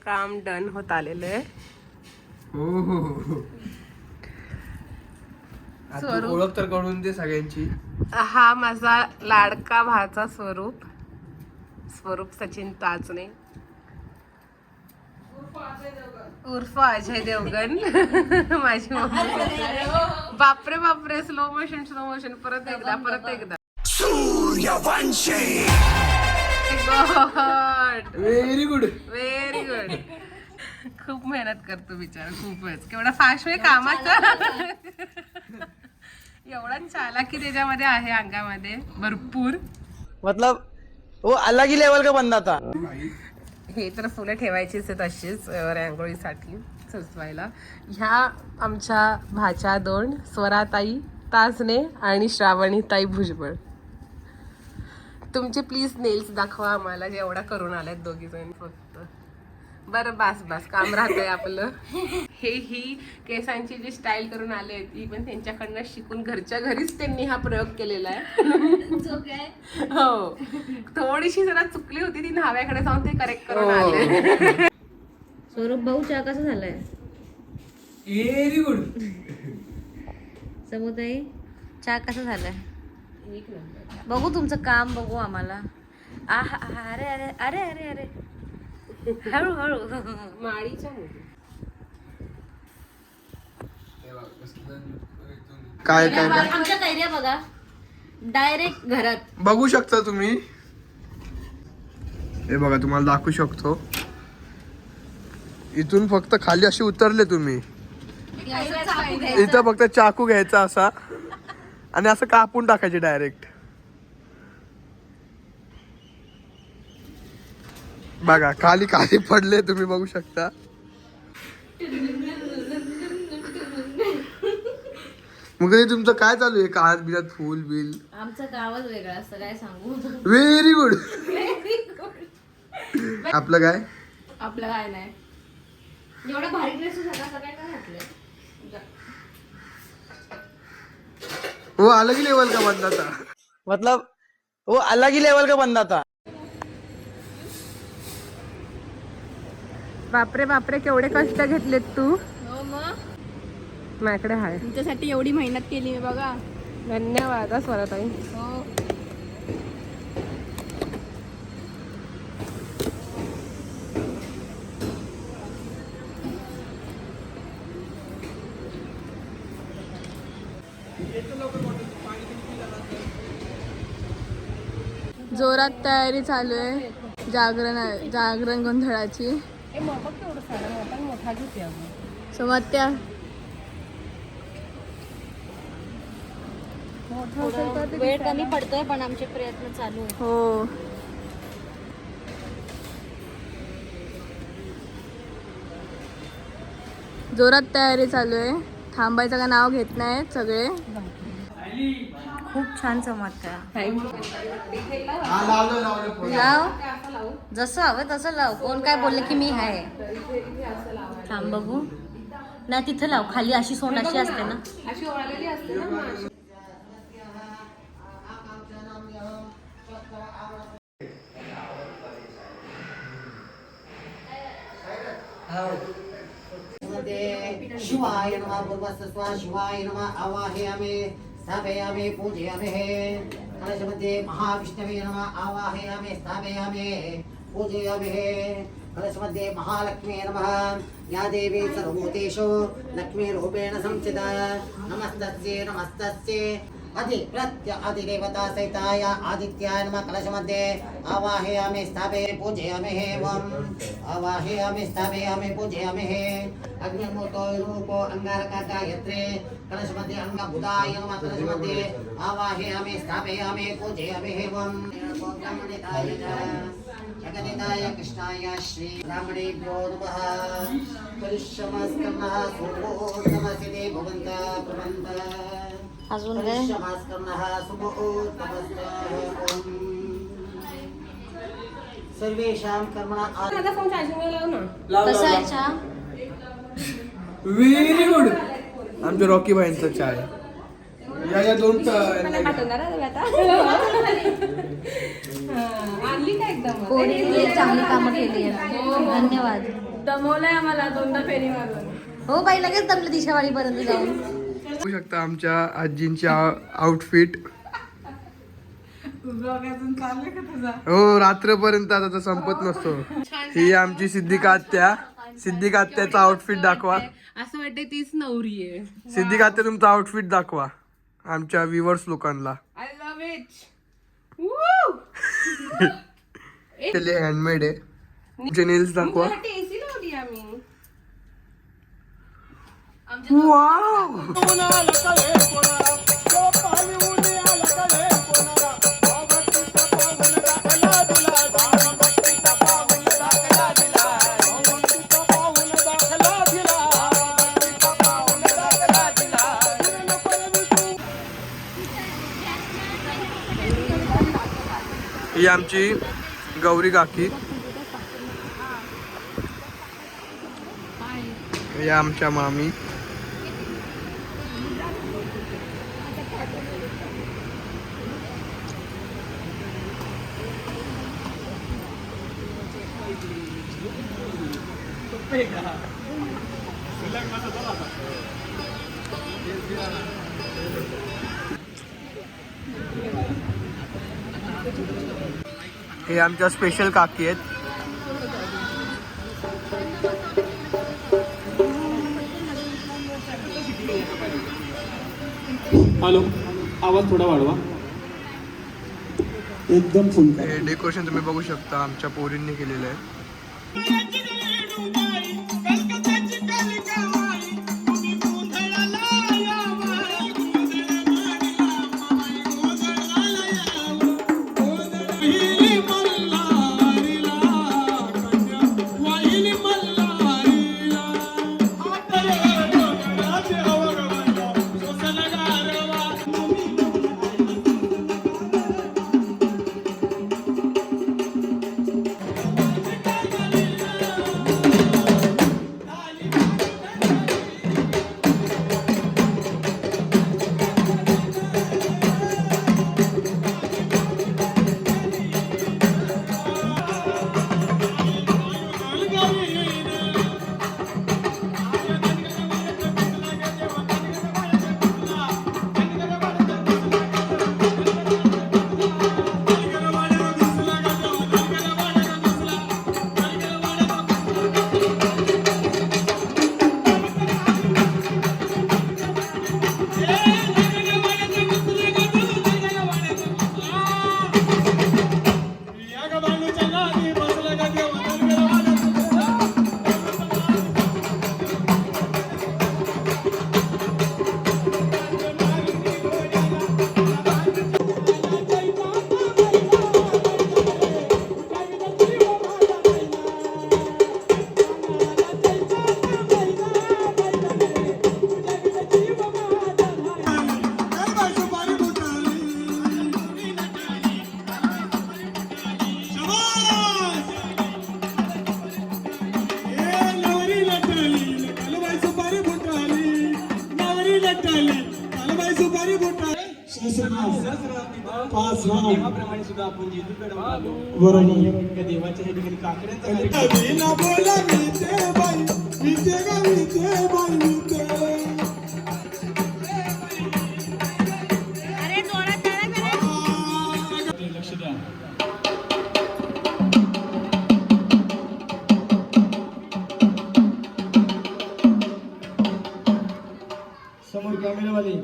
काम डन होत आलेलं आहे. ओळख तर करून दे सगळ्यांची. हा माझा लाडका भाचा स्वरूप सचिन ताचणे उर्फ अजय देवगण. माझी मम्मी. बापरे स्लो मोशन परत एकदा व्हेरी गुड. खूप मेहनत करतो बिचारा, खूपच. केवढा फास्ट वे कामाचा. एवढा चालाकी त्याच्यामध्ये आहे अंगामध्ये भरपूर. मतलब वो अलग ही लेवल का बंदा था. हे तर फुलं ठेवायचीच आहेत अशीच रांगोळीसाठी सजवायला. ह्या आमच्या भाच्या 2 स्वराताई ताजने आणि श्रावणीताई भुजबळ. तुमचे प्लीज नेल्स दाखवा आम्हाला, जेवढा करून आल्यात दोघी जण फक्त. बरं बस काम राहतंय आपलं. ही केसांची जी स्टाईल करून आले ती पण त्यांच्याकडनं शिकून घरच्या घरीच त्यांनी हा प्रयोग केलेला आहे. हो, थोडीशी जरा चुकली होती ती न्हाव्याकडे जाऊन ते करेक्ट करून आले. स्वरूप भाऊ चहा कसा झालाय? Very good. समुदाय चहा कसा झालाय? बघू तुमचं काम, बघू आम्हाला. अरे अरे अरे अरे अरे हळूहळू. माळीच्या काय आमच्या कैऱ्या बघा डायरेक्ट घरात बघू शकता तुम्ही. हे बघा तुम्हाला दाखवू शकतो. इथून फक्त खाली असे उतरले तुम्ही. इथं फक्त चाकू घ्यायचा असा आणि असं कापून टाकायचे डायरेक्ट. बघा खाली पडले तुम्ही बघू शकता. मग तुमचं काय चालू आहे? कानात बिनात फुल बिल? आमचं गावच वेगळं असतं, काय सांगू. Very good. आपलं काय? आपलं काय नाही. एवढा भारी ड्रेस सगळं काय घातलंय. वो अलग ही लेवल का बंदा था. मतलब वो अलग ही लेवल का बंदा था. बापरे केवढे कष्ट घेतलेत तू. हो मग माझ्याकडे आहे. तुमच्यासाठी एवढी मेहनत केली मी बघा. धन्यवाद स्वराताई. हो जोरात तयारी चालू आहे जागरण गोंधळाची. समत्या वेळ कमी पडतोय पण आमचे प्रयत्न चालू आहे. हो जोरात तयारी चालू आहे. थांबायचं का नाव घेत नाही सगळे. खूप छान चमत्कार. लाव. लाव जसं हवं तसं लाव. कोण काय बोलले की मी आहे. थांब बघू. नाही तिथं लाव खाली. अशी सोंड अशी असते ना. अशी ओळलेली असते ना. शिवाय नमः भूर्भुवस्सुः शिवाय नमः आवाहयामि स्थापयामि पूजयामि. कलशमध्ये महाविष्णवे नमः आवाहयामि स्थापयामि पूजयामि. कलशमध्ये महालक्ष्मी नमः. या देवी सर्वभूतेषु लक्ष्मीरूपेण संस्थिता. नमस्तस्यै नमस्तस्यै अधिदेवता सहिताय आदित्याय नमः. कलशमध्ये आवाहयामि स्थापयामि पूजयामि. आवाहयामि स्थापयामि पूजयामि. अग्निमूर्तो रूपो अंगारका गायत्रे. कलशमध्ये अंगबुधाय नमः. कलशमध्ये आवाहयामि स्थापयामि पूजयामि. ब्रह्मणिताय जगन्निताय कृष्णाय श्री ब्राह्मणेभ्यो नमः. परिश्रमस्कर्णः सुमोत्तमसिते भवन्त प्रबन्ध. अजून काय सर्वेषां कर्मणा फोन चार्जिंगला लाव ना. कसं आहे चहा? Very good. आमच्या रॉकी भाईंचा चाय. या दोन आणली का एकदम कोणी चांगली कामं केली आहेत. धन्यवाद. दमवलंय आम्हाला 2दा फेरी मारून. हो बाई लगेच दमले दिशावाडीपर्यंत जाऊन. बघू शकता आमच्या आजींची आउटफिट. हो रात्रपर्यंत आता तर संपत नसतो. ही आमची सिद्धिका आत्या. सिद्धिका आत्याचा आउटफिट दाखवा. असं वाटतं तीच नवरी आहे. सिद्धिका आत्या तुमचा आउटफिट दाखवा आमच्या व्ह्युअर्स लोकांना. I love it. हँडमेड आहे. तुमचे नेल्स दाखवा. एसी लावली आम्ही. वाव. ही आमची गौरी काकी. या आमच्या मामी. हे आमच्या स्पेशल काकी आहेत. हॅलो, आवाज थोडा वाढवा. एकदम फुल. हे डेकोरेशन तुम्ही बघू शकता आमच्या पोरींनी केलेलं आहे. देवाच्या ठिकाणी लक्ष द्या. समोर कॅमेरावाले.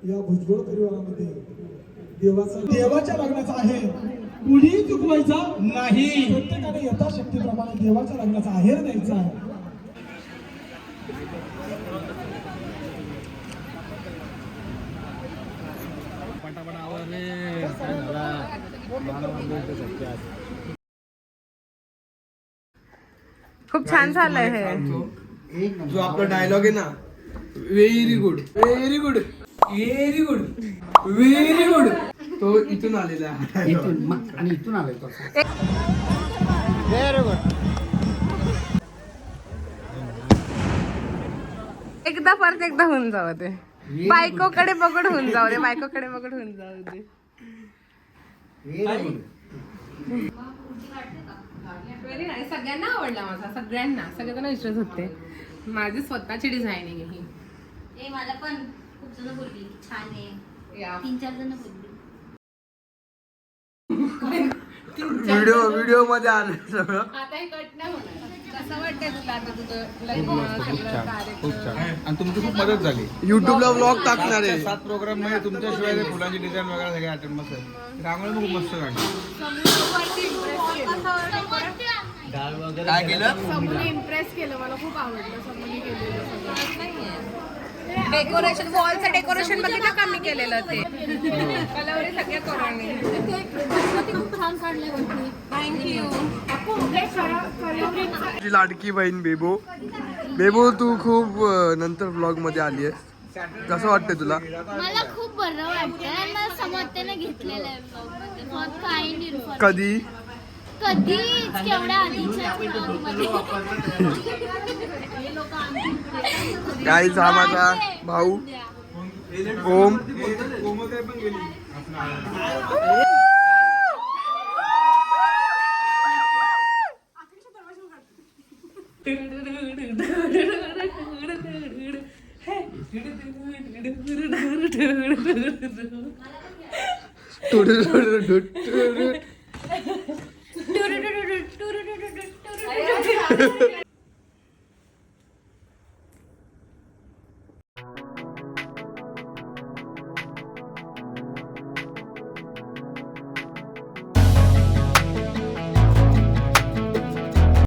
या भुजबळ परिवारामध्ये देवाच्या लग्नाचा आहे. कुणीही चुकवायचा नाही. प्रत्येकाने यथाशक्तीप्रमाणे देवाच्या लग्नाचा आहेर द्यायचा आहे. खूप छान झालंय हे. जो आपला डायलॉग आहे ना, very good, very good, very good, very good. तो इथून आलेला आहे. आणि इथून आलोय तो. Very good. एकदा परत एकदा होऊन जाऊ दे. बायकोकडे बघड होऊन जाऊ दे. बायकोकडे बघड होऊन जाऊ दे. Very nice. सगळ्यांना आवडला माझा. सगळ्यांना सगळ्यांना विश्वास होते. माझी स्वतःची डिझायनिंग आहे ही. ए मला पण खूप जण बोलली छान आहे. या 3-4 जण बोलली. व्हिडिओ मध्ये आलं सगळं. आता हे कट नाही होणार. कसं वाटतंय तुला आता तुझं लग्न कार्यक्रम? आणि तुमची खूप मदत झाली. युट्यूबला व्लॉग टाकणार आहे. 7 प्रोग्राम मध्ये तुमच्याशिवाय ते फुलांची डिझाईन वगैरे सगळे अटेंड मस्त आहे. रांगोळी पण खूप मस्त काढली. काय केलं? समोर इम्प्रेस केलं. मला खूप आवडलं समोर केलेलं सगळं. डेकोरेशन वॉलचं डेकोरेशन बघितलं का मी केलेलं ते कलवरी सगळ्या करून खूप छान काढले होते. थँक्यू. तुझी लाडकी बहीण बेबो. बेबो तू खूप नंतर व्लॉग मध्ये आली आहेस. कसं वाटतंय तुला? मला खूप बरं वाटतं आणि मला समोरच्याने घेतलेलं आहे ब्लॉगमध्ये. बहुत काइंड इन्फॉर्मेशन. कधी कधीच केवढ्या आधीच्या ब्लॉगमध्ये. गाईज हा माझा भाऊ ओम.